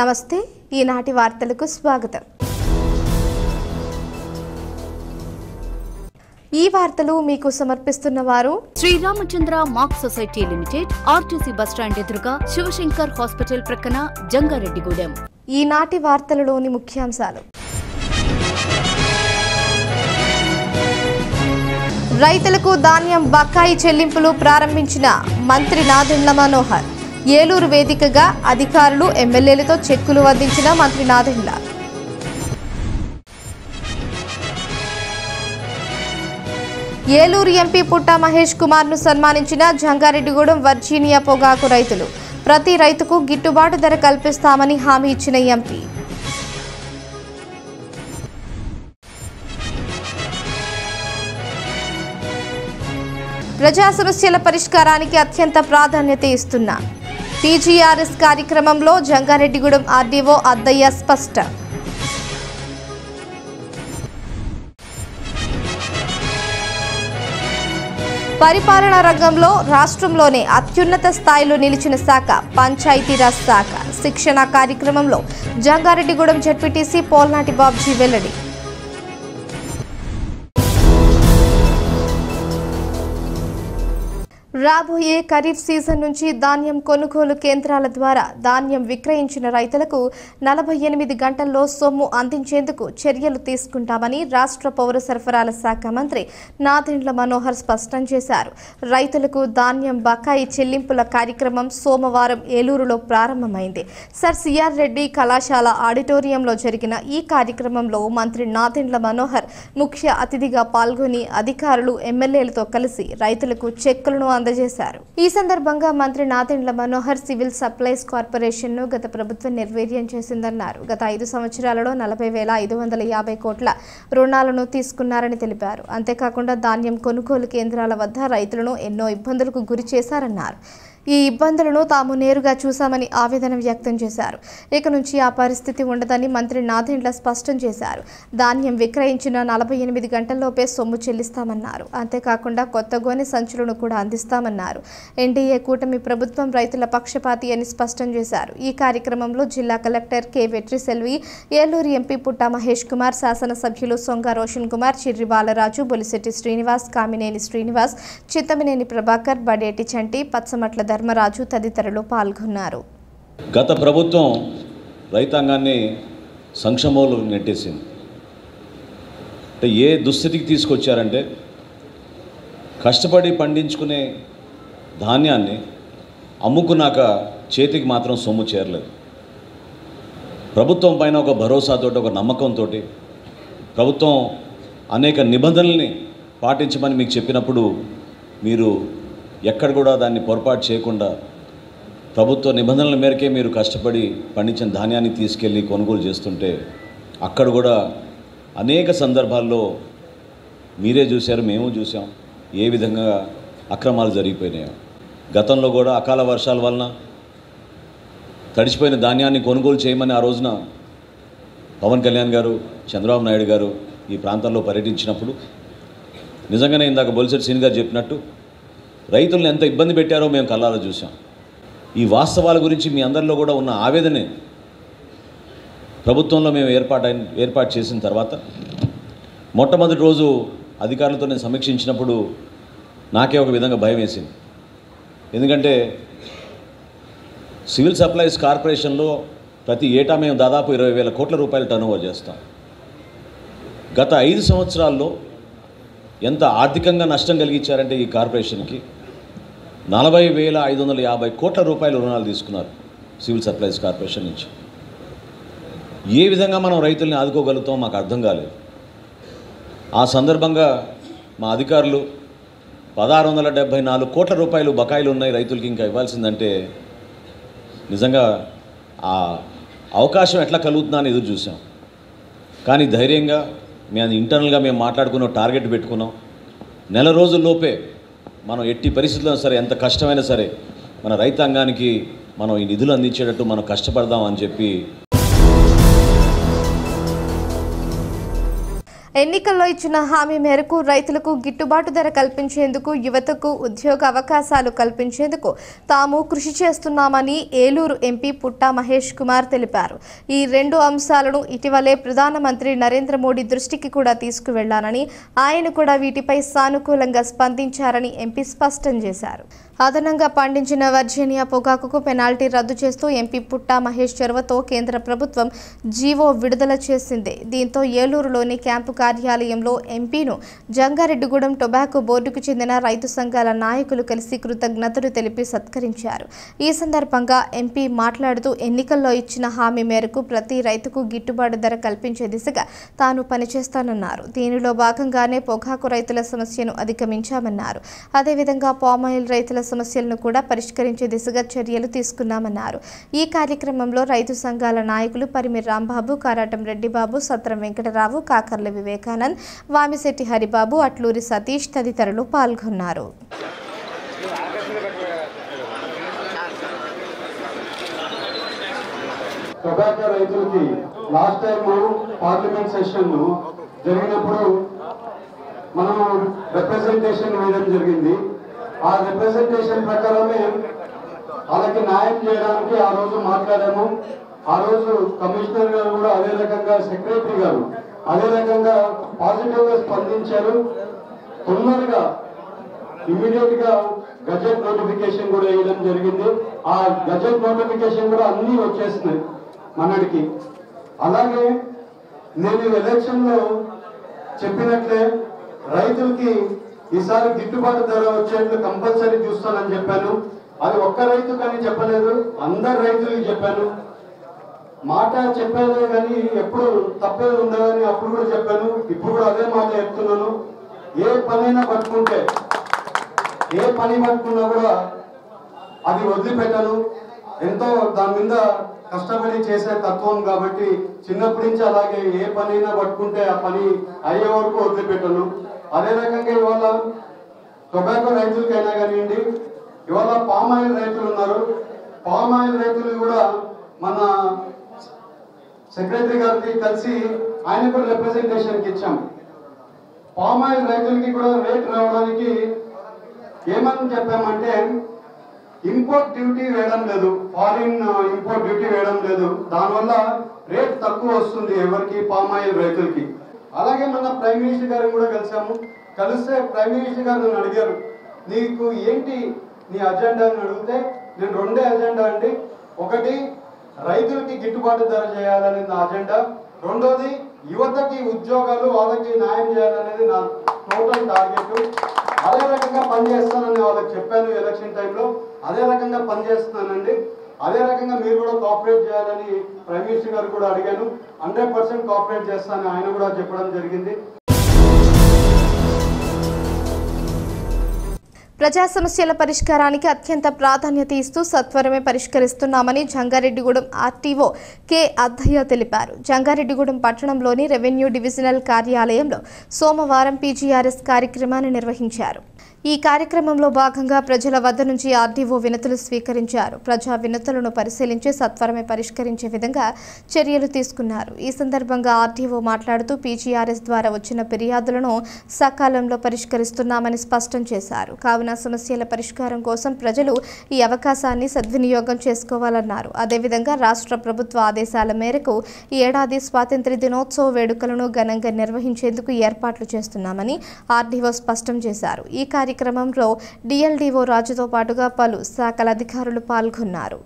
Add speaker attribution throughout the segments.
Speaker 1: నమస్తే ఈనాటి వార్తలకు స్వాగతం। ఈ వార్తలు మీకు సమర్పిస్తున్న వారు
Speaker 2: Shri Ramachandra mark society limited, RTC bus stand ఎదురుగా, శివశంకర్ హాస్పిటల్ ప్రక్కన, జంగారెడ్డిగూడెం।
Speaker 1: ఈనాటి వార్తలలోని ముఖ్యాంశాలు: రైతులకు ధాన్యం బకాయి చెల్లింపులు ప్రారంభించిన మంత్రి నాదెండ్ల మనోహర్। ఏలూరు వేదికగా అధికారులు ఎమ్మెల్యేలతో చెక్కులు అందించిన మంత్రి నాదెండ్ల। ఏలూరు ఎంపీ పుట్టా మహేష్ కుమార్ ను సన్మానించిన జంగారెడ్డిగూడెం వర్జీనియా పొగాకు రైతులు। ప్రతి రైతుకు గిట్టుబాటు ధర కల్పిస్తామని హామీ ఇచ్చిన ఎంపీ। ప్రజా సమస్యల పరిష్కారానికి అత్యంత ప్రాధాన్యత ఇస్తున్నా పీజీఆర్ఎస్ కార్యక్రమంలో జంగారెడ్డిగూడెం ఆర్డీఓ అద్దయ్య స్పష్టం। పరిపాలనా రంగంలో రాష్ట్రంలోనే అత్యున్నత స్థాయిలో నిలిచిన శాఖ పంచాయతీరాజ్ శాఖ। శిక్షణ కార్యక్రమంలో జంగారెడ్డిగూడెం జెడ్పీటీసీ పోల్నాటి బాబ్జీ వెల్లడి। రాబోయే ఖరీఫ్ సీజన్ నుంచి ధాన్యం కొనుగోలు కేంద్రాల ద్వారా ధాన్యం విక్రయించిన రైతులకు 48 గంటల్లో సొమ్ము అందించేందుకు చర్యలు తీసుకుంటామని రాష్ట్ర పౌర సరఫరాల శాఖ మంత్రి నాదెండ్ల మనోహర్ స్పష్టం చేశారు। రైతులకు ధాన్యం బకాయి చెల్లింపుల కార్యక్రమం సోమవారం ఏలూరులో ప్రారంభమైంది। సర్ సిఆర్ రెడ్డి కళాశాల ఆడిటోరియంలో జరిగిన ఈ కార్యక్రమంలో మంత్రి నాదెండ్ల మనోహర్ ముఖ్య అతిథిగా పాల్గొని అధికారులు ఎమ్మెల్యేలతో కలిసి రైతులకు చెక్కులను అందజేశారు। ఈ సందర్భంగా మంత్రి Nadendla Manohar civil supplies corporation ను గత ప్రభుత్వం నిర్వీర్యం చేసిందన్నారు। గత 5 సంవత్సరాలలో 40,550 కోట్ల రుణాలను తీసుకున్నారని తెలిపారు। అంతేకాకుండా ధాన్యం కొనుగోలు కేంద్రాల వద్ద రైతులను ఎన్నో ఇబ్బందులకు గురి చేశారన్నారు। ఈ ఇబ్బందులను తాము నేరుగా చూశామని ఆవేదన వ్యక్తం చేశారు। ఇక నుంచి ఆ పరిస్థితి ఉండదని మంత్రి నాదెండ్ల స్పష్టం చేశారు। ధాన్యం విక్రయించిన 48 గంటల్లోపే సొమ్ము చెల్లిస్తామన్నారు। అంతేకాకుండా కొత్త గోనె సంచులను కూడా అందిస్తామన్నారు। ఎన్డీఏ కూటమి ప్రభుత్వం రైతుల పక్షపాతి అని స్పష్టం చేశారు। ఈ కార్యక్రమంలో జిల్లా collector K Vetriselvi, Eluru MP Putta Mahesh Kumar, శాసనసభ్యులు సొంగ రోషన్ కుమార్, చిర్రి బాలరాజు, బొలిశెట్టి శ్రీనివాస్, కామినేని శ్రీనివాస్, చిత్తమినేని ప్రభాకర్, బడేటి చంటి, పచ్చమట్ల ధర్మరాజు తదితరులు పాల్గొన్నారు।
Speaker 3: గత ప్రభుత్వం రైతాంగాన్ని సంక్షేమంలో నెట్టేసింది। అంటే ఏ దుస్థితికి తీసుకొచ్చారంటే కష్టపడి పండించుకునే ధాన్యాన్ని అమ్ముకున్నాక చేతికి మాత్రం సొమ్ము చేరలేదు। ప్రభుత్వం పైన ఒక భరోసాతో, ఒక నమ్మకంతో ప్రభుత్వం అనేక నిబంధనల్ని పాటించమని మీకు చెప్పినప్పుడు మీరు ఎక్కడ కూడా దాన్ని పొరపాటు చేయకుండా ప్రభుత్వ నిబంధనల మేరకే మీరు కష్టపడి పండించిన ధాన్యాన్ని తీసుకెళ్ళి కొనుగోలు చేస్తుంటే అక్కడ కూడా అనేక సందర్భాల్లో మీరే చూశారు, మేము చూసాం ఏ విధంగా అక్రమాలు జరిగిపోయినాయో। గతంలో కూడా అకాల వర్షాల వలన తడిచిపోయిన ధాన్యాన్ని కొనుగోలు చేయమని ఆ రోజున పవన్ కళ్యాణ్ గారు, చంద్రబాబు నాయుడు గారు ఈ ప్రాంతంలో పర్యటించినప్పుడు నిజంగానే ఇందాక బొలిశెట్టి శ్రీని గారు చెప్పినట్టు రైతులను ఎంత ఇబ్బంది పెట్టారో మేము కళ్ళారా చూసాం। ఈ వాస్తవాల గురించి మీ అందరిలో కూడా ఉన్న ఆవేదనే ప్రభుత్వంలో మేము ఏర్పాటు చేసిన తర్వాత మొట్టమొదటి రోజు అధికారులతో నేను సమీక్షించినప్పుడు నాకే ఒక విధంగా భయం వేసింది। ఎందుకంటే సివిల్ సప్లైస్ కార్పొరేషన్లో ప్రతి ఏటా మేము దాదాపు 20,000 కోట్ల రూపాయలు టర్నోవర్ చేస్తాం। గత 5 సంవత్సరాల్లో ఎంత ఆర్థికంగా నష్టం కలిగించారంటే ఈ కార్పొరేషన్కి 40,550 కోట్ల రూపాయల రుణాలు తీసుకున్నారు సివిల్ సప్లైస్ కార్పొరేషన్ నుంచి। ఏ విధంగా మనం రైతుల్ని ఆదుకోగలుగుతాం మాకు అర్థం కాలేదు। ఆ సందర్భంగా మా అధికారులు 1,674 కోట్ల రూపాయలు బకాయిలు ఉన్నాయి రైతులకి ఇంకా ఇవ్వాల్సిందంటే నిజంగా ఆ అవకాశం ఎట్లా కలుగుతుందా అని ఎదురు చూసాం। కానీ ధైర్యంగా మేము ఇంటర్నల్గా మేము మాట్లాడుకున్న టార్గెట్ పెట్టుకున్నాం। నెల రోజుల్లోపే మనం ఎట్టి పరిస్థితుల్లో సరే, ఎంత కష్టమైనా సరే మన రైతాంగానికి మనం ఈ నిధులు అందించేటట్టు మనం కష్టపడదాం అని చెప్పి
Speaker 1: ఎన్నికల్లో ఇచ్చిన హామీ మేరకు రైతులకు గిట్టుబాటు ధర కల్పించేందుకు, యువతకు ఉద్యోగ అవకాశాలు కల్పించేందుకు తాము కృషి చేస్తున్నామని ఏలూరు ఎంపీ పుట్టా మహేష్ కుమార్ తెలిపారు. ఈ రెండు అంశాలను ఇటీవలే ప్రధానమంత్రి నరేంద్ర మోడీ దృష్టికి కూడా తీసుకువెళ్లానని, ఆయన కూడా వీటిపై సానుకూలంగా స్పందించారని ఎంపీ స్పష్టం చేశారు. అదనంగా పండించిన వర్జీనియా పొగాకుకు పెనాల్టీ రద్దు చేస్తూ ఎంపీ పుట్టా మహేష్ చొరవతో కేంద్ర ప్రభుత్వం జీవో విడుదల చేసింది. దీంతో ఏలూరులోని క్యాంపు కార్యాలయంలో ఎంపీను జంగారెడ్డిగూడెం టొబాకో బోర్డుకు చెందిన రైతు సంఘాల నాయకులు కలిసి కృతజ్ఞతలు తెలిపి సత్కరించారు. ఈ సందర్భంగా ఎంపీ మాట్లాడుతూ ఎన్నికల్లో ఇచ్చిన హామీ మేరకు ప్రతి రైతుకు గిట్టుబాటు ధర కల్పించే దిశగా తాను పనిచేస్తానన్నారు. దీనిలో భాగంగానే పొగాకు రైతుల సమస్యను అధిగమించామన్నారు. అదేవిధంగా పామాయిల్ రైతుల సమస్యలను కూడా పరిష్కరించే దిశగా చర్యలు తీసుకున్నామన్నారు. ఈ కార్యక్రమంలో రైతు సంఘాల నాయకులు పరిమి రాంబాబు, కారాటం రెడ్డిబాబు, సత్రం వెంకటరావు, కాకర్ల వివేకానంద్, వామిశెట్టి హరిబాబు, అట్లూరి సతీష్ తదితరులు పాల్గొన్నారు.
Speaker 4: టొబాకో రైతులకి లాస్ట్ టైం పార్లమెంట్ సెషన్ జరిగినప్పుడు మనము రిప్రజెంటేషన్ వేయడం జరిగింది. ఆ రిప్రజెంటేషన్ ప్రకారమే వాళ్ళకి న్యాయం చేయడానికి ఆ రోజు మాట్లాడాము. ఆ రోజు కమిషనర్ గారు కూడా అదే రకంగా, సెక్రటరీ గారు అదే రకంగా పాజిటివ్ గా స్పందించారు. తొందరగా ఇమీడియట్ గా గజెట్ నోటిఫికేషన్ కూడా వేయడం జరిగింది. ఆ గజెట్ నోటిఫికేషన్ కూడా అన్ని వచ్చేసినాయి మనకి. అలాగే నేను ఎలక్షన్ లో చెప్పినట్లే రైతులకి ఈసారి గిట్టుబాటు ధర వచ్చేట్లు కంపల్సరీ చూస్తానని చెప్పాను. అది ఒక్క రైతు కానీ చెప్పలేదు, అందరు రైతులకి చెప్పాను. మాట చెప్పాను కానీ ఎప్పుడు తప్పేది ఉండదని అప్పుడు కూడా చెప్పాను. ఇప్పుడు కూడా అదే మాట చెప్తున్నాను. ఏ పనైనా పట్టుకుంటే, ఏ పని పట్టుకున్నా కూడా అది వదిలిపెట్టాను. ఎంతో దాని మీద కష్టపడి చేసే తత్వం కాబట్టి చిన్నప్పటి నుంచి అలాగే ఏ పనైనా పట్టుకుంటే ఆ పని అయ్యే వరకు వదిలిపెట్టాను. అదే రకంగా ఇవాళ టొబాకో రైతులకైనా కానివ్వండి, ఇవాళ పామాయిల్ రైతులు ఉన్నారు. పామాయిల్ రైతులు కూడా మన సెక్రటరీ గారికి కలిసి ఆయన కూడా రిప్రజెంటేషన్కి ఇచ్చాం. పామాయిల్ రైతులకి కూడా రేట్ రావడానికి ఏమని చెప్పామంటే, ఇంపోర్ట్ డ్యూటీ వేయడం లేదు, ఫారిన్ ఇంపోర్ట్ డ్యూటీ వేయడం లేదు. దానివల్ల రేట్ తక్కువ వస్తుంది ఎవరికి, పామాయిల్ రైతులకి. అలాగే మన ప్రైమ్ మినిస్టర్ గారిని కూడా కలిసాము. కలిస్తే ప్రైమ్ మినిస్టర్ గారు నన్ను అడిగారు, నీకు ఏంటి నీ అజెండా అని అడిగితే, నేను రెండే అజెండా అండి. ఒకటి రైతులకి గిట్టుబాటు ధర చేయాలనేది నా అజెండా. రెండోది యువతకి ఉద్యోగాలు, వాళ్ళకి న్యాయం చేయాలనేది నా టోటల్ టార్గెట్. అదే రకంగా పనిచేస్తానని వాళ్ళకి చెప్పాను ఎలక్షన్ టైంలో. అదే రకంగా పనిచేస్తున్నానండి. అదే రకంగా మీరు కూడా కోఆపరేట్ చేయాలని ప్రైమ్ మినిస్టర్ గారు కూడా అడిగాను. 100% కోఆపరేట్ చేస్తానని ఆయన కూడా చెప్పడం జరిగింది.
Speaker 1: ప్రజా సమస్యల పరిష్కారానికి అత్యంత ప్రాధాన్యత ఇస్తూ సత్వరమే పరిష్కరిస్తున్నామని జంగారెడ్డిగూడెం ఆర్టీఓ కె అద్దయ్య తెలిపారు. జంగారెడ్డిగూడెం పట్టణంలోని రెవెన్యూ డివిజనల్ కార్యాలయంలో సోమవారం పీజీఆర్ఎస్ కార్యక్రమాన్ని నిర్వహించారు. ఈ కార్యక్రమంలో భాగంగా ప్రజల వద్ద నుంచి ఆర్డీఓ వినతులు స్వీకరించారు. ప్రజా వినతులను పరిశీలించి సత్వరమే పరిష్కరించే విధంగా చర్యలు తీసుకున్నారు. ఈ సందర్భంగా ఆర్డీఓ మాట్లాడుతూ పీజీఆర్ఎస్ ద్వారా వచ్చిన ఫిర్యాదులను సకాలంలో పరిష్కరిస్తున్నామని స్పష్టం చేశారు. కావున సమస్యల పరిష్కారం కోసం ప్రజలు ఈ అవకాశాన్ని సద్వినియోగం చేసుకోవాలన్నారు. అదేవిధంగా రాష్ట్ర ప్రభుత్వ ఆదేశాల మేరకు ఈ ఏడాది స్వాతంత్ర్య దినోత్సవ వేడుకలను ఘనంగా నిర్వహించేందుకు ఏర్పాట్లు చేస్తున్నామని ఆర్డీఓ స్పష్టం చేశారు. ఈ కార్యక్రమంలో డిఎల్డీఓ రాజుతో పాటుగా పలు శాఖల అధికారులు పాల్గొన్నారు.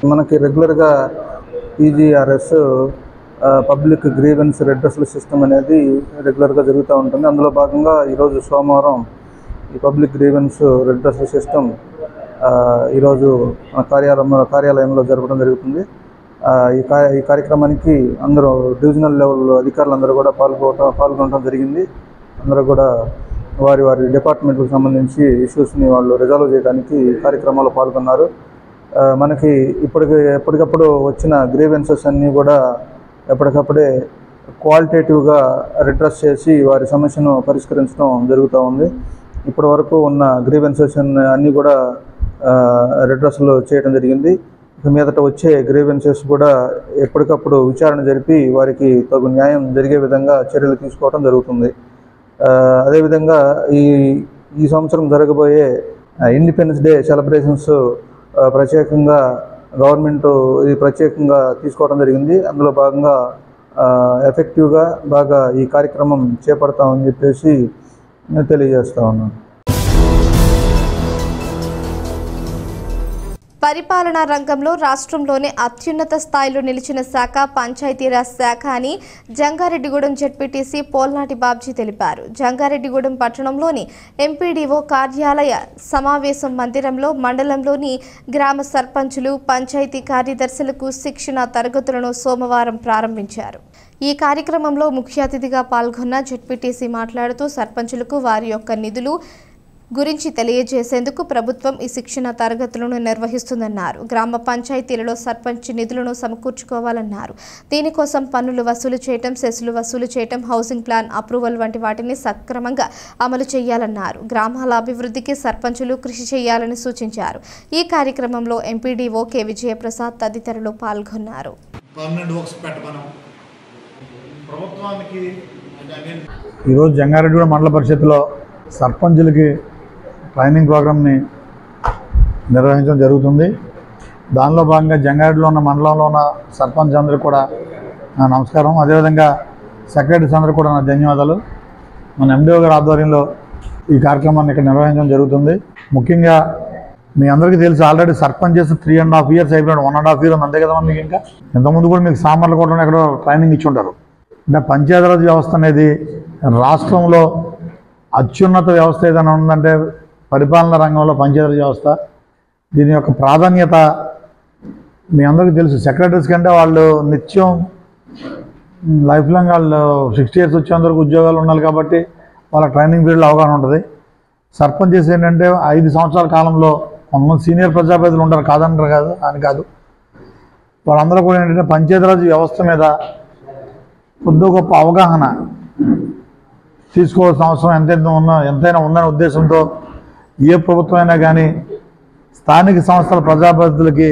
Speaker 5: మనకి రెగ్యులర్గా PGRS public grievance redressal system అనేది రెగ్యులర్గా జరుగుతూ ఉంటుంది. అందులో భాగంగా ఈరోజు సోమవారం ఈ పబ్లిక్ గ్రీవెన్స్ రెడ్రెసల్ సిస్టమ్ ఈరోజు కార్యాలయంలో జరపడం జరుగుతుంది. ఈ కార్యక్రమానికి అందరూ డివిజనల్ లెవెల్ అధికారులందరూ కూడా పాల్గొనడం జరిగింది. అందరూ కూడా వారి డిపార్ట్మెంట్కి సంబంధించి ఇష్యూస్ని వాళ్ళు రిజాల్వ్ చేయడానికి కార్యక్రమాల్లో పాల్గొన్నారు. మనకి ఎప్పటికప్పుడు వచ్చిన గ్రీవెన్సెస్ అన్నీ కూడా ఎప్పటికప్పుడే క్వాలిటేటివ్గా రిడ్రెస్ చేసి వారి సమస్యను పరిష్కరించడం జరుగుతూ ఉంది. ఇప్పటి వరకు ఉన్న గ్రీవెన్సెస్ అన్నీ కూడా రిడ్రెస్లు చేయడం జరిగింది. ఇక మీదట వచ్చే గ్రీవెన్సెస్ కూడా ఎప్పటికప్పుడు విచారణ జరిపి వారికి తగు న్యాయం జరిగే విధంగా చర్యలు తీసుకోవడం జరుగుతుంది. అదేవిధంగా ఈ సంవత్సరం జరగబోయే ఇండిపెండెన్స్ డే సెలబ్రేషన్స్ ప్రత్యేకంగా గవర్నమెంట్ ఇది ప్రత్యేకంగా తీసుకోవడం జరిగింది. అందులో భాగంగా ఎఫెక్టివ్గా బాగా ఈ కార్యక్రమం చేపడతామని చెప్పేసి తెలియజేస్తా ఉన్నాను.
Speaker 1: పరిపాలనా రంగంలో రాష్ట్రంలోనే అత్యున్నత స్థాయిలో నిలిచిన శాఖ పంచాయతీరాజ్ శాఖ అని జంగారెడ్డిగూడెం జెడ్పీటీసీ పోల్నాటి బాబ్జీ తెలిపారు. జంగారెడ్డిగూడెం పట్టణంలోని ఎంపీడీఓ కార్యాలయ సమావేశం మందిరంలో మండలంలోని గ్రామ సర్పంచులు, పంచాయతీ కార్యదర్శులకు శిక్షణ తరగతులను సోమవారం ప్రారంభించారు. ఈ కార్యక్రమంలో ముఖ్య అతిథిగా పాల్గొన్న జెడ్పీటీసీ మాట్లాడుతూ సర్పంచులకు వారి యొక్క నిధులు గురించి తెలియజేసేందుకు ప్రభుత్వం ఈ శిక్షణ తరగతులను నిర్వహిస్తుందన్నారు. గ్రామ పంచాయతీలలో సర్పంచ్ నిధులను సమకూర్చుకోవాలన్నారు. దీనికోసం పన్నులు వసూలు చేయటం, సెస్సులు వసూలు చేయటం, హౌసింగ్ ప్లాన్ అప్రూవల్ వంటి వాటిని సక్రమంగా అమలు చేయాలన్నారు. గ్రామాల అభివృద్ధికి సర్పంచులు కృషి చేయాలని సూచించారు. ఈ కార్యక్రమంలో ఎంపీడీఓ కె విజయప్రసాద్ తదితరులు పాల్గొన్నారు.
Speaker 6: ఈరోజు జంగారెడ్డిగూడెం మండల పరిషత్లో సర్పంచులకి ట్రైనింగ్ ప్రోగ్రామ్ని నిర్వహించడం జరుగుతుంది. దానిలో భాగంగా జంగారెడ్డిలో ఉన్న మండలంలో ఉన్న సర్పంచ్ అందరికీ కూడా నా నమస్కారం. అదేవిధంగా సెక్రటరీస్ అందరూ కూడా నా ధన్యవాదాలు. మన ఎండిఓ గారి ఆధ్వర్యంలో ఈ కార్యక్రమాన్ని ఇక్కడ నిర్వహించడం జరుగుతుంది. ముఖ్యంగా మీ అందరికీ తెలుసు, ఆల్రెడీ సర్పంచ్ చేసి 3.5 years అయిపోయాడు. 1.5 years అంతే కదా మీకు. ఇంకా ఇంతకుముందు కూడా మీకు సామర్లకోటలో ఎక్కడో ట్రైనింగ్ ఇచ్చి ఉంటారు. అంటే పంచాయతీరాజ్ వ్యవస్థ అనేది రాష్ట్రంలో అత్యున్నత వ్యవస్థ ఏదైనా ఉందంటే పరిపాలనా రంగంలో పంచాయతీరాజ్ వ్యవస్థ. దీని యొక్క ప్రాధాన్యత మీ అందరికీ తెలుసు. సెక్రటరీస్ కంటే వాళ్ళు నిత్యం లైఫ్ లాంగ్ వాళ్ళు 60 years వచ్చేంత వరకు ఉద్యోగాలు ఉండాలి కాబట్టి వాళ్ళ ట్రైనింగ్ పీరియడ్లో అవగాహన ఉంటుంది. సర్పంచ్ చేసి ఏంటంటే 5 సంవత్సరాల కాలంలో కొంతమంది సీనియర్ ప్రజాప్రతినిధులు ఉంటారు, కాదంటారు కాదు అని కాదు. వాళ్ళందరూ కూడా ఏంటంటే పంచాయతీరాజ్ వ్యవస్థ మీద కొద్ది గొప్ప అవగాహన తీసుకోవాల్సిన అవసరం ఎంతైనా ఉందనే ఉద్దేశంతో ఏ ప్రభుత్వం అయినా కానీ స్థానిక సంస్థల ప్రజాప్రతినిధులకి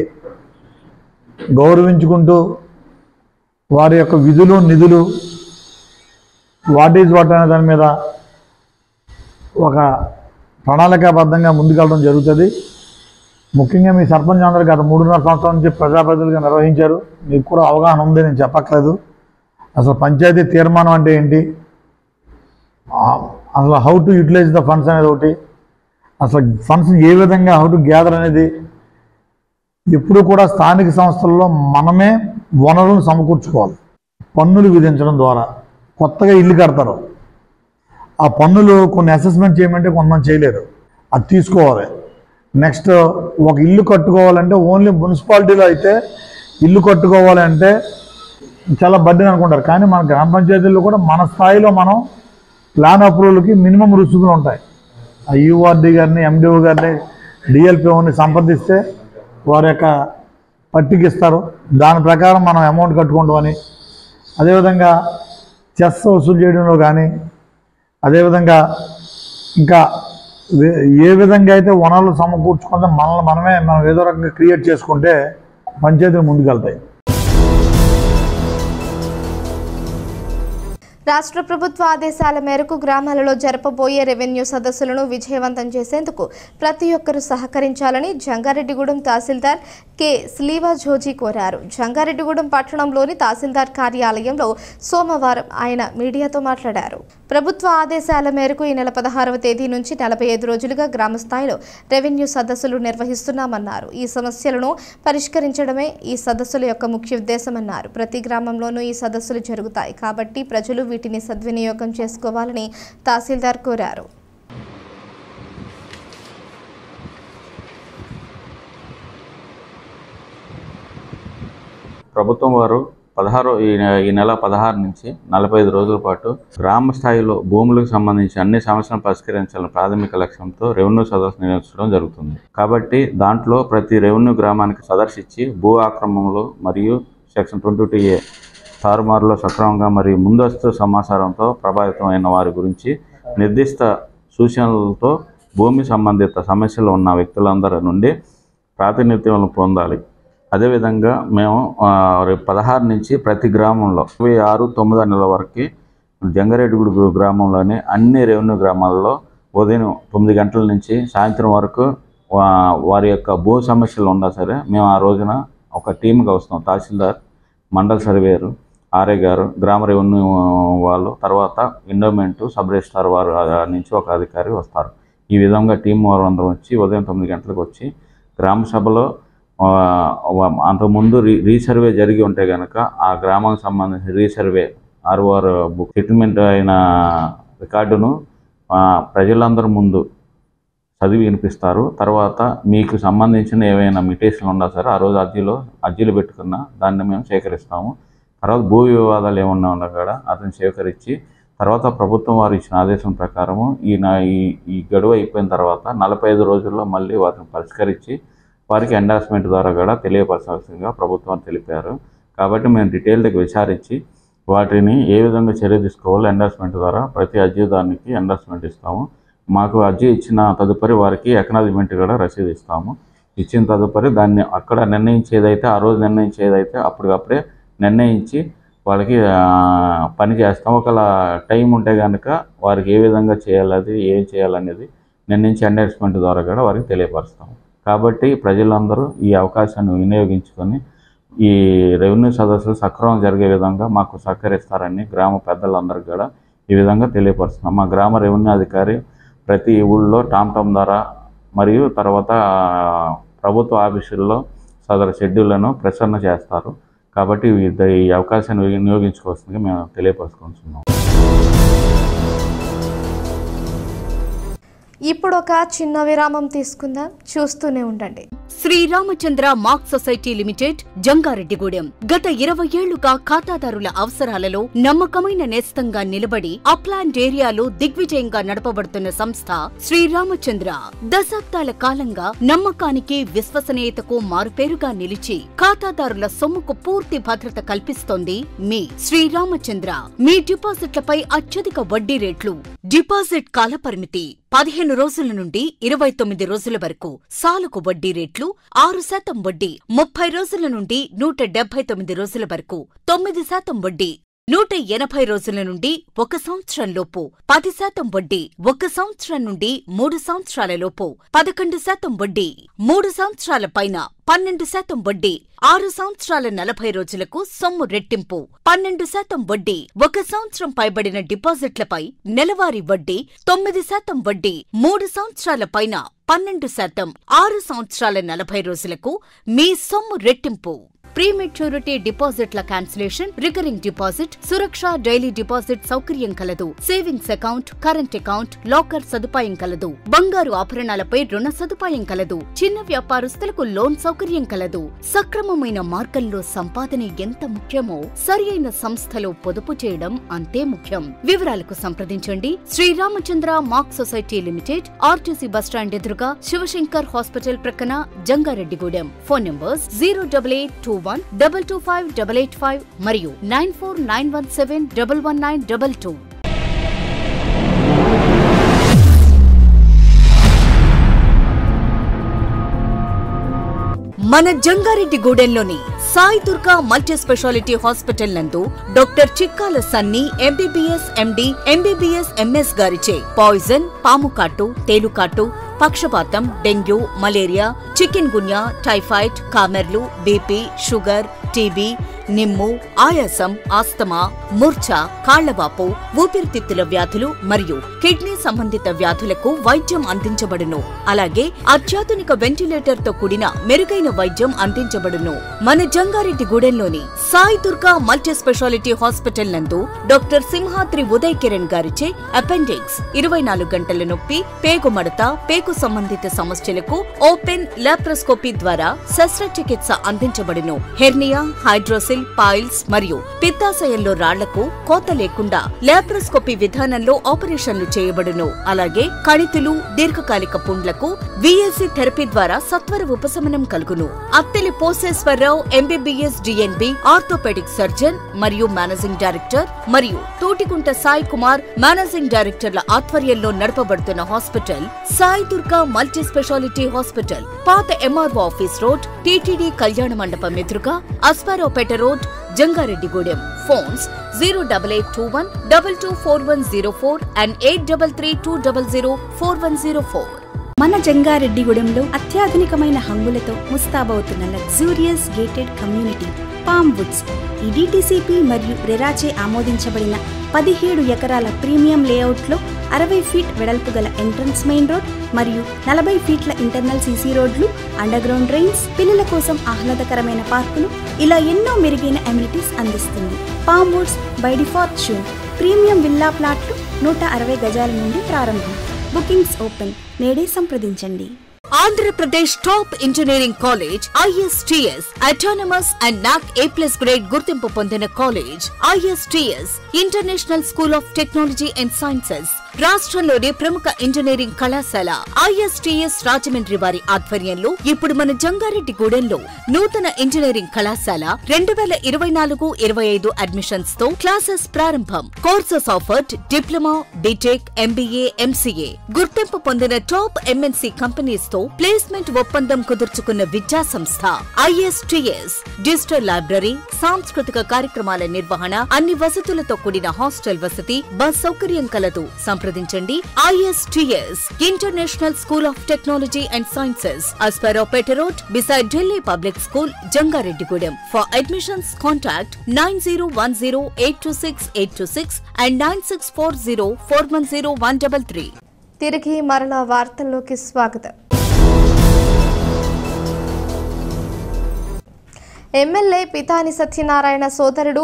Speaker 6: గౌరవించుకుంటూ వారి యొక్క విధులు, నిధులు, వాట్ ఈజ్ వాట్ అనే దాని మీద ఒక ప్రణాళికాబద్ధంగా ముందుకెళ్ళడం జరుగుతుంది. ముఖ్యంగా మీ సర్పంచ్ అందరూ గత 3.5 సంవత్సరాల నుంచి ప్రజాప్రతినిధులుగా నిర్వహించారు. మీకు కూడా అవగాహన ఉంది, నేను చెప్పట్లేదు. అసలు పంచాయతీ తీర్మానం అంటే ఏంటి, అసలు how to utilise the funds అనేది ఒకటి, అసలు ఫండ్స్ ఏ విధంగా హౌ టు గ్యాదర్ అనేది. ఎప్పుడు కూడా స్థానిక సంస్థల్లో మనమే వనరులను సమకూర్చుకోవాలి. పన్నులు విధించడం ద్వారా కొత్తగా ఇల్లు కడతారు, ఆ పన్నులు కొన్ని అసెస్మెంట్ చేయమంటే కొంతమంది చేయలేరు, అది తీసుకోవాలి. నెక్స్ట్ ఒక ఇల్లు కట్టుకోవాలంటే ఓన్లీ మున్సిపాలిటీలో అయితే ఇల్లు కట్టుకోవాలంటే చాలా బడ్డీని అనుకుంటారు. కానీ మన గ్రామ పంచాయతీల్లో కూడా మన స్థాయిలో మనం ప్లాన్ అప్రూవల్కి మినిమం రుసుములు ఉంటాయి. ఆ యూఆర్డీ గారిని, ఎండిఓ గారిని, డిఎల్పిఓని సంప్రదిస్తే వారి యొక్క పట్టికి ఇస్తారు. దాని ప్రకారం మనం అమౌంట్ కట్టుకుంటామని. అదేవిధంగా చెస్ వసూలు చేయడంలో కానీ, అదేవిధంగా ఇంకా ఏ విధంగా అయితే వనరులు సమకూర్చుకుంటే మనం ఏదో రకంగా క్రియేట్ చేసుకుంటే పంచాయతీలు ముందుకెళ్తాయి.
Speaker 1: రాష్ట్ర ప్రభుత్వ ఆదేశాల మేరకు గ్రామాలలో జరపబోయే రెవెన్యూ సదస్సులను విజయవంతం చేసేందుకు ప్రతి ఒక్కరూ సహకరించాలని జంగారెడ్డిగూడెం తహసీల్దార్ కె స్లీవా జోజీ కోరారు. జంగారెడ్డిగూడెం పట్టణంలోని తహసీల్దార్ కార్యాలయంలో సోమవారం ఆయన మీడియాతో మాట్లాడారు. ప్రభుత్వ ఆదేశాల మేరకు ఈ నెల 16వ తేదీ నుంచి 45 రోజులుగా గ్రామ స్థాయిలో రెవెన్యూ సదస్సులు నిర్వహిస్తున్నామన్నారు. ఈ సమస్యలను పరిష్కరించడమే ఈ సదస్సుల యొక్క ముఖ్య ఉద్దేశమన్నారు. ప్రతి గ్రామంలోనూ ఈ సదస్సులు జరుగుతాయి కాబట్టి ప్రజలు వీటిని సద్వినియోగం చేసుకోవాలని తహసీల్దార్ కోరారు.
Speaker 7: ప్రభుత్వం వారు ఈ నెల 16 నుంచి 45 రోజుల పాటు గ్రామ స్థాయిలో భూములకు సంబంధించి అన్ని సమస్యలను పరిష్కరించాలని ప్రాథమిక లక్ష్యంతో రెవెన్యూ సదస్సు నిర్వహించడం జరుగుతుంది. కాబట్టి దాంట్లో ప్రతి రెవెన్యూ గ్రామానికి సదర్శించి భూ ఆక్రమణలు మరియు సెక్షన్ 22A తారుమారులో సక్రమంగా మరియు ముందస్తు సమాచారంతో ప్రభావితమైన వారి గురించి నిర్దిష్ట సూచనలతో భూమి సంబంధిత సమస్యలు ఉన్న వ్యక్తులందరి నుండి ప్రాతినిధ్యం పొందాలి. అదేవిధంగా మేము 16 నుంచి ప్రతి గ్రామంలో 26/9 నెల వరకు జంగారెడ్డిగూడెం గ్రామంలోని అన్ని రెవెన్యూ గ్రామాల్లో ఉదయం 9 గంటల నుంచి సాయంత్రం వరకు వారి యొక్క భూ సమస్యలు ఉన్నా సరే మేము ఆ రోజున ఒక టీమ్గా వస్తాం. తహసీల్దార్, మండల సర్వేయరు, ఆర్ఐ గారు, గ్రామ రెవెన్యూ వాళ్ళు, తర్వాత ఎండోమెంటు, సబ్ రిజిస్ట్రార్ వారు నుంచి ఒక అధికారి వస్తారు. ఈ విధంగా టీం వారు అందరం వచ్చి ఉదయం 9 గంటలకు వచ్చి గ్రామ సభలో అంతకుముందు రీసర్వే జరిగి ఉంటే కనుక ఆ గ్రామానికి సంబంధించిన రీసర్వే ఆర్ఓఆర్ బుక్ సెటిల్మెంట్ అయిన రికార్డును ప్రజలందరి ముందు చదివి వినిపిస్తారు. తర్వాత మీకు సంబంధించిన ఏవైనా మిటేషన్లు ఉన్నా సరే ఆ రోజు అర్జీలు పెట్టుకున్న దాన్ని మేము సేకరిస్తాము. తర్వాత భూ వివాదాలు ఏమన్నా ఉన్నా కూడా అతను సేకరించి తర్వాత ప్రభుత్వం వారు ఇచ్చిన ఆదేశం ప్రకారము ఈ గడువు అయిపోయిన తర్వాత 45 రోజుల్లో మళ్ళీ వాటిని పరిష్కరించి వారికి ఎండార్స్మెంట్ ద్వారా కూడా తెలియపరచాల్సిందిగా ప్రభుత్వం తెలిపారు. కాబట్టి మేము డీటెయిల్గా విచారించి వాటిని ఏ విధంగా చర్య తీసుకోవాలో ఎండార్స్మెంట్ ద్వారా ప్రతి అర్జీదారునికి ఎండార్స్మెంట్ ఇస్తాము. మాకు అర్జీ ఇచ్చిన తదుపరి వారికి ఎకనాలజ్మెంట్ కూడా రసీదు ఇస్తాము. ఇచ్చిన తదుపరి దాన్ని అక్కడ నిర్ణయించేదైతే ఆ రోజు నిర్ణయించేదైతే అప్పటికప్పుడే నిర్ణయించి వాళ్ళకి పని చేస్తాం. ఒకవేళ టైం ఉంటే కనుక వారికి ఏ విధంగా చేయాలి, ఏం చేయాలనేది నిర్ణయించి ఎండార్స్మెంట్ ద్వారా కూడా వారికి తెలియపరుస్తాము. కాబట్టి ప్రజలందరూ ఈ అవకాశాన్ని వినియోగించుకొని ఈ రెవెన్యూ సదస్సులు సక్రమంగా జరిగే విధంగా మాకు సహకరిస్తారని గ్రామ పెద్దలందరికీ కూడా ఈ విధంగా తెలియపరుస్తున్నాం. మా గ్రామ రెవెన్యూ అధికారి ప్రతి ఊళ్ళో టామ్ ద్వారా మరియు తర్వాత ప్రభుత్వ ఆఫీసుల్లో సదరు షెడ్యూళ్లను ప్రసరణ చేస్తారు. కాబట్టి ఈ అవకాశాన్ని వినియోగించుకోవాల్సిందిగా మేము తెలియపరుచుకుంటున్నాం.
Speaker 1: ఇప్పుడు ఒక చిన్న విరామం తీసుకుందాం, చూస్తూనే ఉండండి.
Speaker 2: Sriramachandra mark society limited, Jangareddygudem. గత 20 ఏళ్లుగా ఖాతాదారుల అవసరాలలో నమ్మకమైన నేస్తంగా నిలబడి అప్లాండ్ ఏరియాలో దిగ్విజయంగా నడపబడుతున్న సంస్థ శ్రీరామచంద్ర. దశాబ్దాల కాలంగా నమ్మకానికి, విశ్వసనీయతకు మారుపేరుగా నిలిచి ఖాతాదారుల సొమ్ముకు పూర్తి భద్రత కల్పిస్తోంది మీ శ్రీరామచంద్ర. మీ డిపాజిట్లపై అత్యధిక వడ్డీ రేట్లు, డిపాజిట్ కాలపరిమితి 15 రోజుల నుండి 29 రోజుల వరకు, సాలుకు వడ్డీ రేట్లు 6% వడ్డీ, 30 రోజుల నుండి 179 రోజుల వరకు, 9% వడ్డీ, 180 రోజుల నుండి 1 సంవత్సరం లోపు 10% వడ్డీ, 1 సంవత్సరం నుండి 3 సంవత్సరాల లోపు 11% వడ్డీ, 3 సంవత్సరాల పైన 12% వడ్డీ, 6 సంవత్సరాల 40 రోజులకు సొమ్ము రెట్టింపు 12% వడ్డీ, 1 సంవత్సరం పైబడిన డిపాజిట్లపై నెలవారీ వడ్డీ 9% వడ్డీ, 3 సంవత్సరాల పైన 12%, 6 సంవత్సరాల 40 రోజులకు మీ సొమ్ము రెట్టింపు. ప్రీమెచ్యూరిటీ డిపాజిట్ల క్యాన్సిలేషన్, రికరింగ్ డిపాజిట్, సురక్ష డైలీ డిపాజిట్ సౌకర్యం కలదు. Savings account, current account, locker సదుపాయం కలదు. బంగారు ఆభరణాలపై రుణ సదుపాయం కలదు. చిన్న వ్యాపారస్తులకు లోన్ సౌకర్యం కలదు. సక్రమమైన మార్గంలో సంపాదన ఎంత ముఖ్యమో సరియైన సంస్థలో పొదుపు చేయడం అంతే ముఖ్యం. వివరాలకు సంప్రదించండి. Sriramachandra mark society limited, RTC bus stand ఎదురుగా, శివశంకర్ హాస్పిటల్ ప్రక్కన, జంగారెడ్డిగూడెం. ఫోన్ నంబర్స్ 08821225885 మరియు 9491711922. మన జంగారెడ్డిగూడెంలోని Sai Durga multi speciality hospital నందు doctor Chikkala Sunny MBBS MD, MBBS MS గారిచే పాయిజన్, పాముకాటు, తేలుకాటు, పక్షపాతం, dengue, malaria, chikungunya, typhoid, కామెర్లు, బీపీ, షుగర్, టీబీ, నిమ్ము, ఆయాసం, ఆస్తమా, మూర్ఛ, కాళ్లవాపు, ఊపిరితిత్తుల వ్యాధులు మరియు కిడ్నీ సంబంధిత వ్యాధులకు వైద్యం అందించబడును. అలాగే అత్యాధునిక వెంటిలేటర్ తో కూడిన మెరుగైన వైద్యం అందించబడును. మన జంగారెడ్డిగూడెంలోని Sai Durga multi speciality hospital నందు డాక్టర్ సింహాద్రి ఉదయ్ కిరణ్ గారిచే అపెండిక్స్, 24 గంటల నొప్పి, పేగు మడత, పేగు సంబంధిత సమస్యలకు ఓపెన్ లాప్రోస్కోపీ ద్వారా శస్త్రచికిత్స అందించబడును. హెర్నియా, హైడ్రోసిల్, పైల్స్ మరియు పిత్తాశయంలో రాళ్లకు కోత లేకుండా లాప్రోస్కోపీ విధానంలో ఆపరేషన్లు చేయబడును. అలాగే కణితులు, దీర్ఘకాలిక పుండ్లకు VLC థెరపీ ద్వారా సత్వర ఉపశమనం కలుగును. Atteli Poseswararao MBBS DNB orthopaedic surgeon మరియు మేనేజింగ్ డైరెక్టర్ మరియు తూటికుంట సాయి కుమార్ మేనేజింగ్ డైరెక్టర్ల ఆధ్వర్యంలో నడపబడుతున్న hospital Sai Durga multi speciality hospital, పాత MRO ఆఫీస్ రోడ్, TTD కళ్యాణ మండపం ఎదురుగా, Aswaraopeta road, Jangareddygudem. Phones 08821 224104 and 8332004104.
Speaker 8: మన జంగారెడ్డిగూడెంలో అత్యాధునికమైన హంగులతో ముస్తాబవుతున్న luxurious gated community palm woods. ఈ DTCP మరియు రెరాచే ఆమోదించబడిన 17 ఎకరాల ప్రీమియం లేఅవుట్లో 60 ఫీట్ వెడల్పు గల ఎంట్రన్స్ మెయిన్ రోడ్ మరియు 40 ఫీట్ల ఇంటర్నల్ CC రోడ్లు, అండర్ గ్రౌండ్ డ్రైన్స్, పిల్లల కోసం ఆహ్లాదకరమైన పార్కులు, ఇలా ఎన్నో మెరుగైన అమ్యూనిటీస్ అందిస్తుంది. పామ్ వుడ్స్ బై డిఫాల్ట్ షూన్ ప్రీమియం విల్లా ప్లాట్లు 160 గజాల నుండి ప్రారంభం. Bookings open. నేడే సంప్రదించండి.
Speaker 2: Andhra Pradesh top engineering college ISTS autonomous and NAC A+ grade గుర్తింపు పొందిన college ISTS international school of technology and sciences. రాష్ట్రంలోని ప్రముఖ ఇంజనీరింగ్ కళాశాల ISTS రాజమండ్రి వారి ఆధ్వర్యంలో ఇప్పుడు మన జంగారెడ్డిగూడెంలో నూతన ఇంజనీరింగ్ కళాశాల 2024-25 అడ్మిషన్స్ తో క్లాసెస్ ప్రారంభం. Courses offered diploma, BTech, MBA, MCA. గుర్తింపు పొందిన టాప్ MNC కంపెనీస్ తో ప్లేస్మెంట్ ఒప్పందం కుదుర్చుకున్న విద్యా సంస్థ ISTS. డిజిటల్ లైబ్రరీ, సాంస్కృతిక కార్యక్రమాల నిర్వహణ, అన్ని వసతులతో కూడిన హాస్టల్ వసతి, బస్ సౌకర్యం కలదు. సంప్రదించండి. ISTS international school of technology and sciences, Aswaraopeta road, beside Delhi public school, Jangareddygudem. For admissions contact 9010826826 and 9640410133.
Speaker 1: తిరిగి మరలా వార్తల్లోకి స్వాగతం. ఎమ్మెల్యే పితాని సత్యనారాయణ సోదరుడు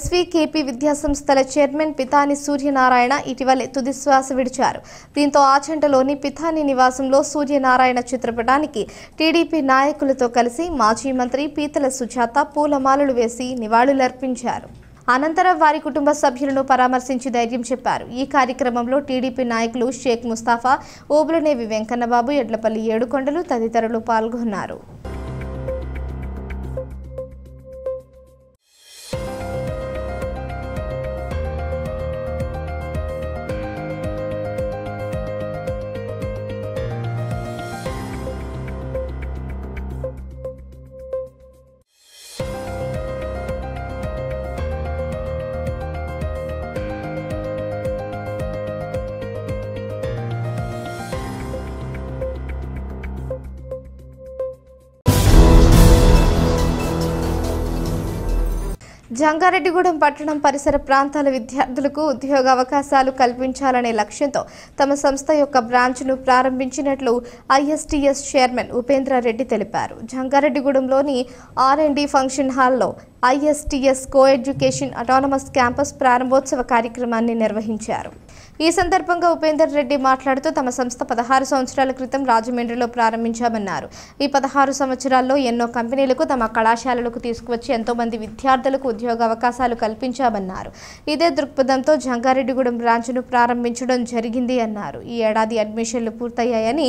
Speaker 1: SVKP విద్యాసంస్థల చైర్మన్ పితాని సూర్యనారాయణ ఇటీవలే తుదిశ్వాస విడిచారు. దీంతో ఆచంటలోని పితాని నివాసంలో సూర్యనారాయణ చిత్రపటానికి టీడీపీ నాయకులతో కలిసి మాజీ మంత్రి పీతల సుజాత పూలమాలలు వేసి నివాళులర్పించారు. అనంతరం వారి కుటుంబ సభ్యులను పరామర్శించి ధైర్యం చెప్పారు. ఈ కార్యక్రమంలో టీడీపీ నాయకులు షేక్ ముస్తాఫా, ఓబులనేవి వెంకన్నబాబు, ఎడ్లపల్లి ఏడుకొండలు తదితరులు పాల్గొన్నారు. జంగారెడ్డిగూడెం పట్టణం పరిసర ప్రాంతాల విద్యార్థులకు ఉద్యోగ అవకాశాలు కల్పించాలనే లక్ష్యంతో తమ సంస్థ యొక్క బ్రాంచ్ను ప్రారంభించినట్లు ISTS చైర్మన్ ఉపేంద్రారెడ్డి తెలిపారు. జంగారెడ్డిగూడెంలోని R&D ఫంక్షన్ హాల్లో ISTS కోఎడ్యుకేషన్ అటానమస్ క్యాంపస్ ప్రారంభోత్సవ కార్యక్రమాన్ని నిర్వహించారు. ఈ సందర్భంగా ఉపేందర్ రెడ్డి మాట్లాడుతూ తమ సంస్థ 16 సంవత్సరాల క్రితం రాజమండ్రిలో ప్రారంభించామన్నారు. ఈ 16 సంవత్సరాల్లో ఎన్నో కంపెనీలకు తమ కళాశాలలకు తీసుకువచ్చి ఎంతో మంది విద్యార్థులకు ఉద్యోగ అవకాశాలు కల్పించామన్నారు. ఇదే దృక్పథంతో జంగారెడ్డిగూడెం బ్రాంచ్ను ప్రారంభించడం జరిగింది అన్నారు. ఈ ఏడాది అడ్మిషన్లు పూర్తయ్యాయని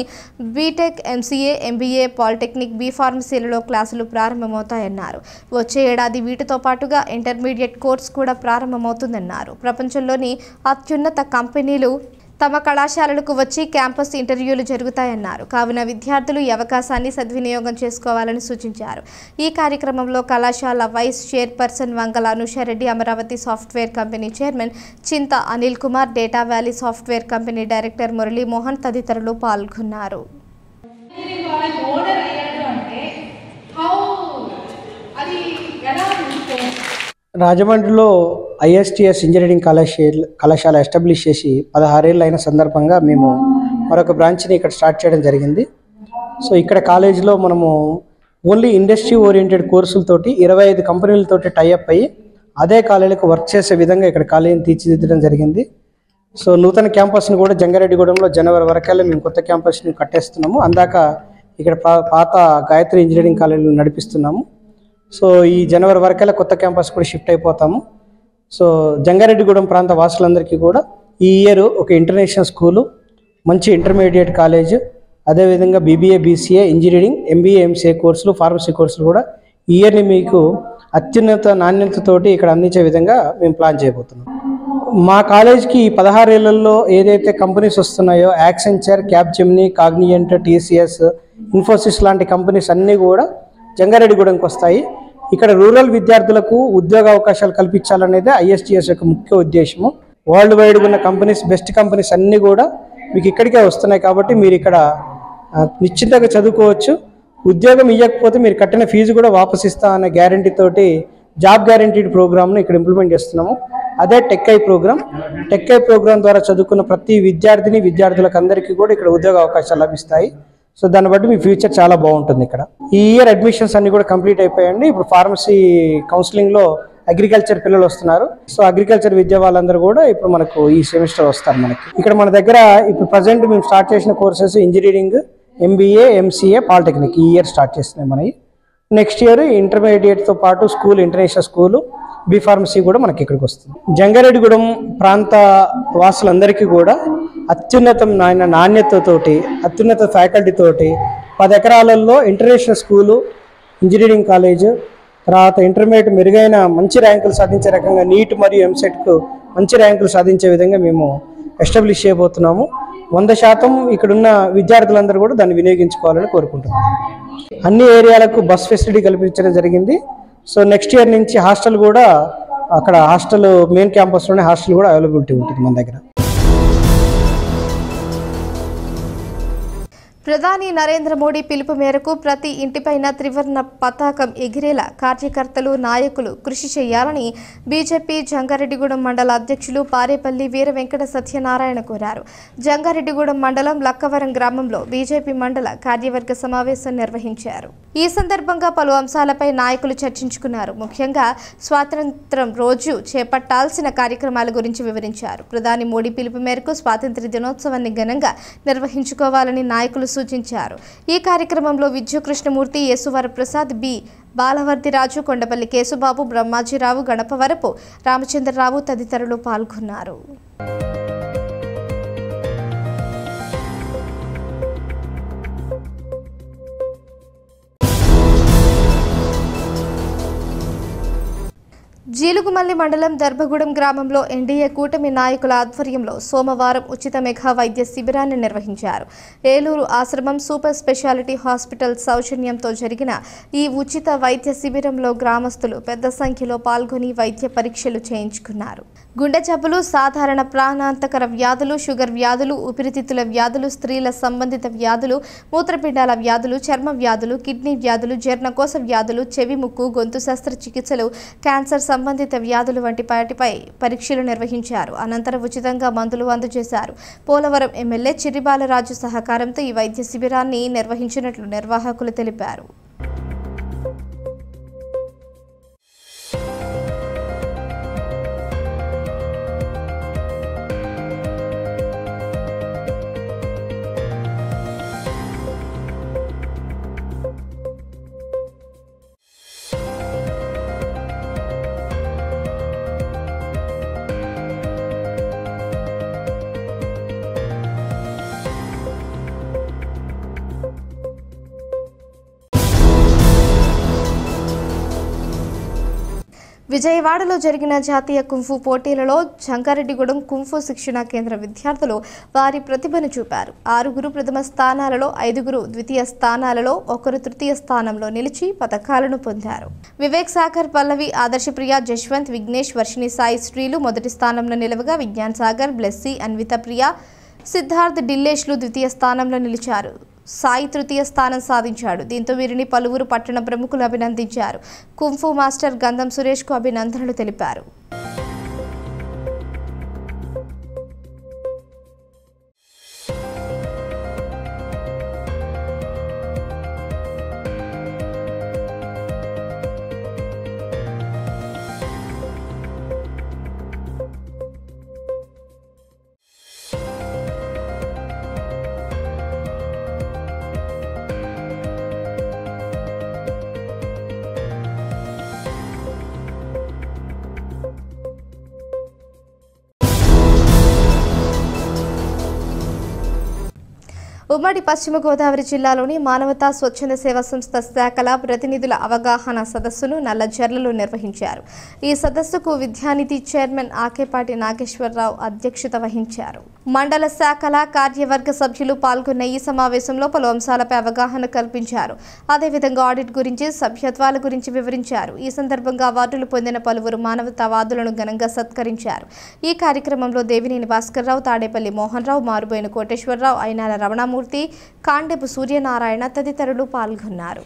Speaker 1: BTech, MCA, MBA, polytechnic, B ఫార్మసీలలో క్లాసులు ప్రారంభమవుతాయన్నారు. వచ్చే ఏడాది వీటితో పాటుగా ఇంటర్మీడియట్ కోర్సు కూడా ప్రారంభమవుతుందన్నారు. ప్రపంచంలోని అత్యున్నత కంపెనీలు తమ కళాశాలలకు వచ్చి క్యాంపస్ ఇంటర్వ్యూలు జరుగుతాయన్నారు. కావున విద్యార్థులు ఈ అవకాశాన్ని సద్వినియోగం చేసుకోవాలని సూచించారు. ఈ కార్యక్రమంలో కళాశాల vice chairperson Vangala Anusha Reddy, Amaravati software company chairman Chinta Anil Kumar, data valley software company director Murali Mohan తదితరులు పాల్గొన్నారు.
Speaker 9: రాజమండ్రిలో ISTS ఇంజనీరింగ్ కళాశాల ఎస్టాబ్లిష్ చేసి 16 ఏళ్ళు అయిన సందర్భంగా మేము మరొక బ్రాంచ్ని ఇక్కడ స్టార్ట్ చేయడం జరిగింది. సో ఇక్కడ కాలేజీలో మనము ఓన్లీ ఇండస్ట్రీ ఓరియంటెడ్ కోర్సులతోటి 25 కంపెనీలతోటి టైఅప్ అయ్యి అదే కాలేజీలకు వర్క్ చేసే విధంగా ఇక్కడ కాలేజీని తీర్చిదిద్దడం జరిగింది. సో నూతన క్యాంపస్ని కూడా జంగారెడ్డిగూడెంలో జనవరి వరకల్లా మేము కొత్త క్యాంపస్ని కట్టేస్తున్నాము. అందాక ఇక్కడ పాత గాయత్రి ఇంజనీరింగ్ కాలేజీలో నడిపిస్తున్నాము. సో ఈ జనవరి వరకల్లా కొత్త క్యాంపస్ కూడా షిఫ్ట్ అయిపోతాము. సో జంగారెడ్డిగూడెం ప్రాంత వాసులందరికీ కూడా ఈ ఇయర్ ఒక ఇంటర్నేషనల్ స్కూలు, మంచి ఇంటర్మీడియట్ కాలేజ్, అదేవిధంగా BBA BCA engineering MBA MCA కోర్సులు, ఫార్మసీ కోర్సులు కూడా ఈ ఇయర్ని మీకు అత్యున్నత నాణ్యతతోటి ఇక్కడ అందించే విధంగా మేము ప్లాన్ చేయబోతున్నాం. మా కాలేజ్కి 16 ఏళ్లలో ఏదైతే కంపెనీస్ వస్తున్నాయో యాక్సెంచర్, క్యాప్జెమినీ, కాగ్నియంట్, TCS, ఇన్ఫోసిస్ లాంటి కంపెనీస్ అన్నీ కూడా జంగారెడ్డిగూడెంకి వస్తాయి. ఇక్కడ రూరల్ విద్యార్థులకు ఉద్యోగ అవకాశాలు కల్పించాలనేది ISTS యొక్క ముఖ్య ఉద్దేశము. వరల్డ్ వైడ్గా ఉన్న కంపెనీస్, బెస్ట్ కంపెనీస్ అన్నీ కూడా మీకు ఇక్కడికే వస్తున్నాయి. కాబట్టి మీరు ఇక్కడ నిశ్చింతగా చదువుకోవచ్చు. ఉద్యోగం ఇవ్వకపోతే మీరు కట్టిన ఫీజు కూడా వాపస్ ఇస్తా అనే గ్యారంటీ తోటి జాబ్ గ్యారంటీడ్ ప్రోగ్రామ్ను ఇక్కడ ఇంప్లిమెంట్ చేస్తున్నాము. అదే టెక్-ఐ ప్రోగ్రామ్. టెక్-ఐ ప్రోగ్రామ్ ద్వారా చదువుకున్న ప్రతి విద్యార్థులకు అందరికీ కూడా ఇక్కడ ఉద్యోగ అవకాశాలు లభిస్తాయి. సో దాన్ని బట్టి మీ ఫ్యూచర్ చాలా బాగుంటుంది. ఇక్కడ ఈ ఇయర్ అడ్మిషన్స్ అన్ని కూడా కంప్లీట్ అయిపోయాయండి. ఇప్పుడు ఫార్మసీ కౌన్సిలింగ్లో అగ్రికల్చర్ పిల్లలు వస్తున్నారు. సో అగ్రికల్చర్ విద్య వాళ్ళందరూ కూడా ఇప్పుడు మనకు ఈ సెమిస్టర్ వస్తారు. మనకి ఇక్కడ మన దగ్గర ఇప్పుడు ప్రజెంట్ మేము స్టార్ట్ చేసిన courses engineering, MBA MCA, polytechnic ఈ ఇయర్ స్టార్ట్ చేస్తున్నాయి. మనకి నెక్స్ట్ ఇయర్ ఇంటర్మీడియట్తో పాటు స్కూల్, ఇంటర్నేషనల్ స్కూలు, B.Pharmacy కూడా మనకి ఇక్కడికి వస్తుంది. జంగారెడ్డిగూడెం ప్రాంత వాసులందరికీ కూడా అత్యున్నతమైన నాణ్యతతోటి, అత్యున్నత ఫ్యాకల్టీ తోటి 10 ఎకరాలలో ఇంటర్నేషనల్ స్కూలు, ఇంజనీరింగ్ కాలేజ్, తర్వాత ఇంటర్మీడియట్ మెరుగైన మంచి ర్యాంకులు సాధించే రకంగా నీట్ మరియు ఎంసెట్కు మంచి ర్యాంకులు సాధించే విధంగా మేము ఎస్టాబ్లిష్ చేయబోతున్నాము. 100% ఇక్కడున్న విద్యార్థులందరూ కూడా దాన్ని వినియోగించుకోవాలని కోరుకుంటున్నాము. అన్ని ఏరియాలకు బస్ ఫెసిలిటీ కల్పించడం జరిగింది. సో నెక్స్ట్ ఇయర్ నుంచి హాస్టల్ కూడా అక్కడ మెయిన్ క్యాంపస్లోనే హాస్టల్ కూడా అవైలబిలిటీ ఉంటుంది మన దగ్గర.
Speaker 1: ప్రధాని నరేంద్ర మోడీ పిలుపు మేరకు ప్రతి ఇంటిపైన త్రివర్ణ పతాకం ఎగిరేలా కార్యకర్తలు, నాయకులు కృషి చేయాలని బీజేపీ జంగారెడ్డిగూడెం మండల అధ్యక్షులు పారేపల్లి వీర వెంకట సత్యనారాయణ కోరారు. జంగారెడ్డిగూడెం మండలం లక్కవరం గ్రామంలో బీజేపీ మండల కార్యవర్గ సమావేశం నిర్వహించారు. ఈ సందర్భంగా పలు అంశాలపై నాయకులు చర్చించుకున్నారు. ముఖ్యంగా స్వాతంత్ర్యం రోజు చేపట్టాల్సిన కార్యక్రమాల గురించి వివరించారు. ప్రధాని మోడీ పిలుపు మేరకు స్వాతంత్ర్య దినోత్సవాన్ని ఘనంగా నిర్వహించుకోవాలని నాయకులు సూచించారు. ఈ కార్యక్రమంలో విద్యుకృష్ణమూర్తి, యేసువర ప్రసాద్, బి బాలవర్దిరాజు, కొండపల్లి కేశుబాబు, బ్రహ్మాజీరావు, గణపవరపు రామచంద్రరావు తదితరులు పాల్గొన్నారు. జీలుగుమల్లి మండలం దర్భగూడెం గ్రామంలో ఎన్డీఏ కూటమి నాయకుల ఆధ్వర్యంలో సోమవారం ఉచిత మెగా వైద్య శిబిరాన్ని నిర్వహించారు. ఏలూరు ఆశ్రమం సూపర్ స్పెషాలిటీ హాస్పిటల్ సౌజన్యంతో జరిగిన ఈ ఉచిత వైద్య శిబిరంలో గ్రామస్తులు పెద్ద సంఖ్యలో పాల్గొని వైద్య పరీక్షలు చేయించుకున్నారు. గుండె జబ్బులు, సాధారణ ప్రాణాంతకర వ్యాధులు, షుగర్ వ్యాధులు, ఊపిరితిత్తుల వ్యాధులు, స్త్రీల సంబంధిత వ్యాధులు, మూత్రపిండాల వ్యాధులు, చర్మ వ్యాధులు, కిడ్నీ వ్యాధులు, జీర్ణకోశ వ్యాధులు, చెవి, ముక్కు, గొంతు శస్త్రచికిత్సలు, క్యాన్సర్ సంబంధిత వ్యాధులు వంటి వాటిపై పరీక్షలు నిర్వహించారు. అనంతరం ఉచితంగా మందులు అందజేశారు. పోలవరం ఎమ్మెల్యే చిర్రిబాలరాజు సహకారంతో ఈ వైద్య శిబిరాన్ని నిర్వహించినట్లు నిర్వాహకులు తెలిపారు. విజయవాడలో జరిగిన జాతీయ కుంఫు పోటీలలో జంగారెడ్డిగూడెం కుంఫు శిక్షణా కేంద్ర విద్యార్థులు వారి ప్రతిభను చూపారు. 6 ప్రథమ స్థానాలలో, 5 ద్వితీయ స్థానాలలో, 1 తృతీయ స్థానంలో నిలిచి పతకాలను పొందారు. వివేక్ సాగర్, పల్లవి, ఆదర్శప్రియ, జశ్వంత్, విఘ్నేష్, వర్షిణి సాయి శ్రీలు మొదటి స్థానంలో నిలవగా విజ్ఞాన్ సాగర్, బ్లెస్సీ, అన్విత ప్రియ, సిద్ధార్థ్, డిల్లేష్లు ద్వితీయ స్థానంలో నిలిచారు. సాయి తృతీయ స్థానం సాధించాడు. దీంతో వీరిని పలువురు పట్టణ ప్రముఖులు అభినందించారు. కుంఫు మాస్టర్ గంధం సురేష్కు అభినందనలు తెలిపారు. ఉమ్మడి పశ్చిమ గోదావరి జిల్లాలోని మానవతా స్వచ్ఛంద సేవా సంస్థ శాఖల ప్రతినిధుల అవగాహన సదస్సును నల్లజర్లలో నిర్వహించారు. ఈ సదస్సుకు విద్యానిధి చైర్మన్ ఆకేపాటి నాగేశ్వరరావు అధ్యక్షత వహించారు. మండల శాఖల కార్యవర్గ సభ్యులు పాల్గొన్న ఈ సమావేశంలో పలు అంశాలపై అవగాహన కల్పించారు. అదేవిధంగా ఆడిట్ గురించి, సభ్యత్వాల గురించి వివరించారు. ఈ సందర్భంగా అవార్డులు పొందిన పలువురు మానవతావాదులను ఘనంగా సత్కరించారు. ఈ కార్యక్రమంలో దేవినేని భాస్కర్రావు, తాడేపల్లి మోహన్ రావు, మారుబోయిన కోటేశ్వరరావు, అయినాల రమణమూర్తి, కాండెపు సూర్యనారాయణ తదితరులు పాల్గొన్నారు.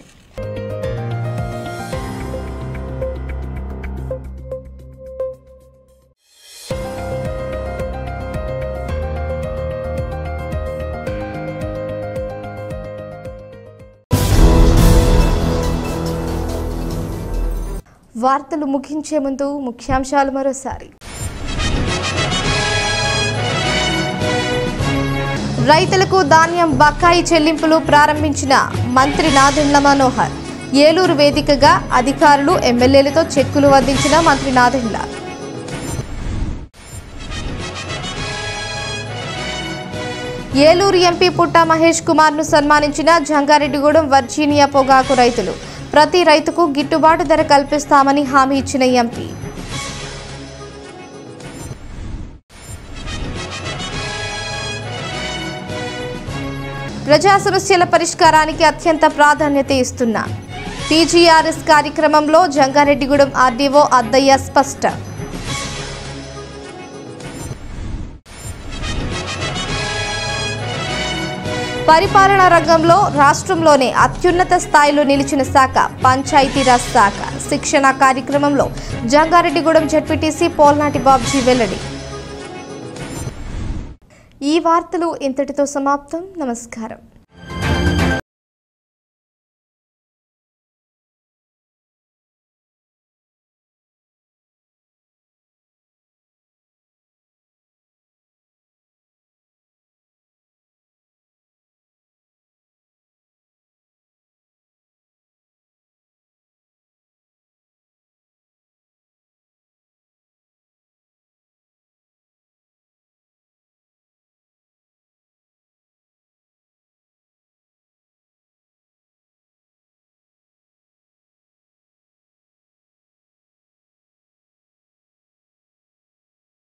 Speaker 1: వార్తలు ముగించే ముందు ముఖ్యాంశాలు మరోసారి. రైతులకు ధాన్యం బకాయి చెల్లింపులు ప్రారంభించిన మంత్రి నాదెండ్ల మనోహర్. ఏలూరు వేదికగా అధికారులు, ఎమ్మెల్యేలతో చెక్కులు అందించిన మంత్రి నాదెండ్ల. ఏలూరు ఎంపీ పుట్టా మహేష్ కుమార్ను సన్మానించిన జంగారెడ్డిగూడెం వర్జీనియా పొగాకు రైతులు. ప్రతి రైతుకు గిట్టుబాటు ధర కల్పిస్తామని హామీ ఇచ్చిన ఎంపీ. ప్రజా సమస్యల పరిష్కారానికి అత్యంత ప్రాధాన్యత ఇస్తున్న టీజీఆర్ఎస్ కార్యక్రమంలో జంగారెడ్డిగూడెం ఆర్డీఓ అద్దయ్య స్పష్టం. పరిపాలనా రంగంలో రాష్ట్రంలోనే అత్యున్నత స్థాయిలో నిలిచిన శాఖ పంచాయతీరాజ్ శాఖ. శిక్షణ కార్యక్రమంలో జంగారెడ్డిగూడెం జెడ్పీటీసీ పోల్నాటి బాబ్జీ వెల్లడి. ఈ వార్తలు ఇంతటితో సమాప్తం. నమస్కారం.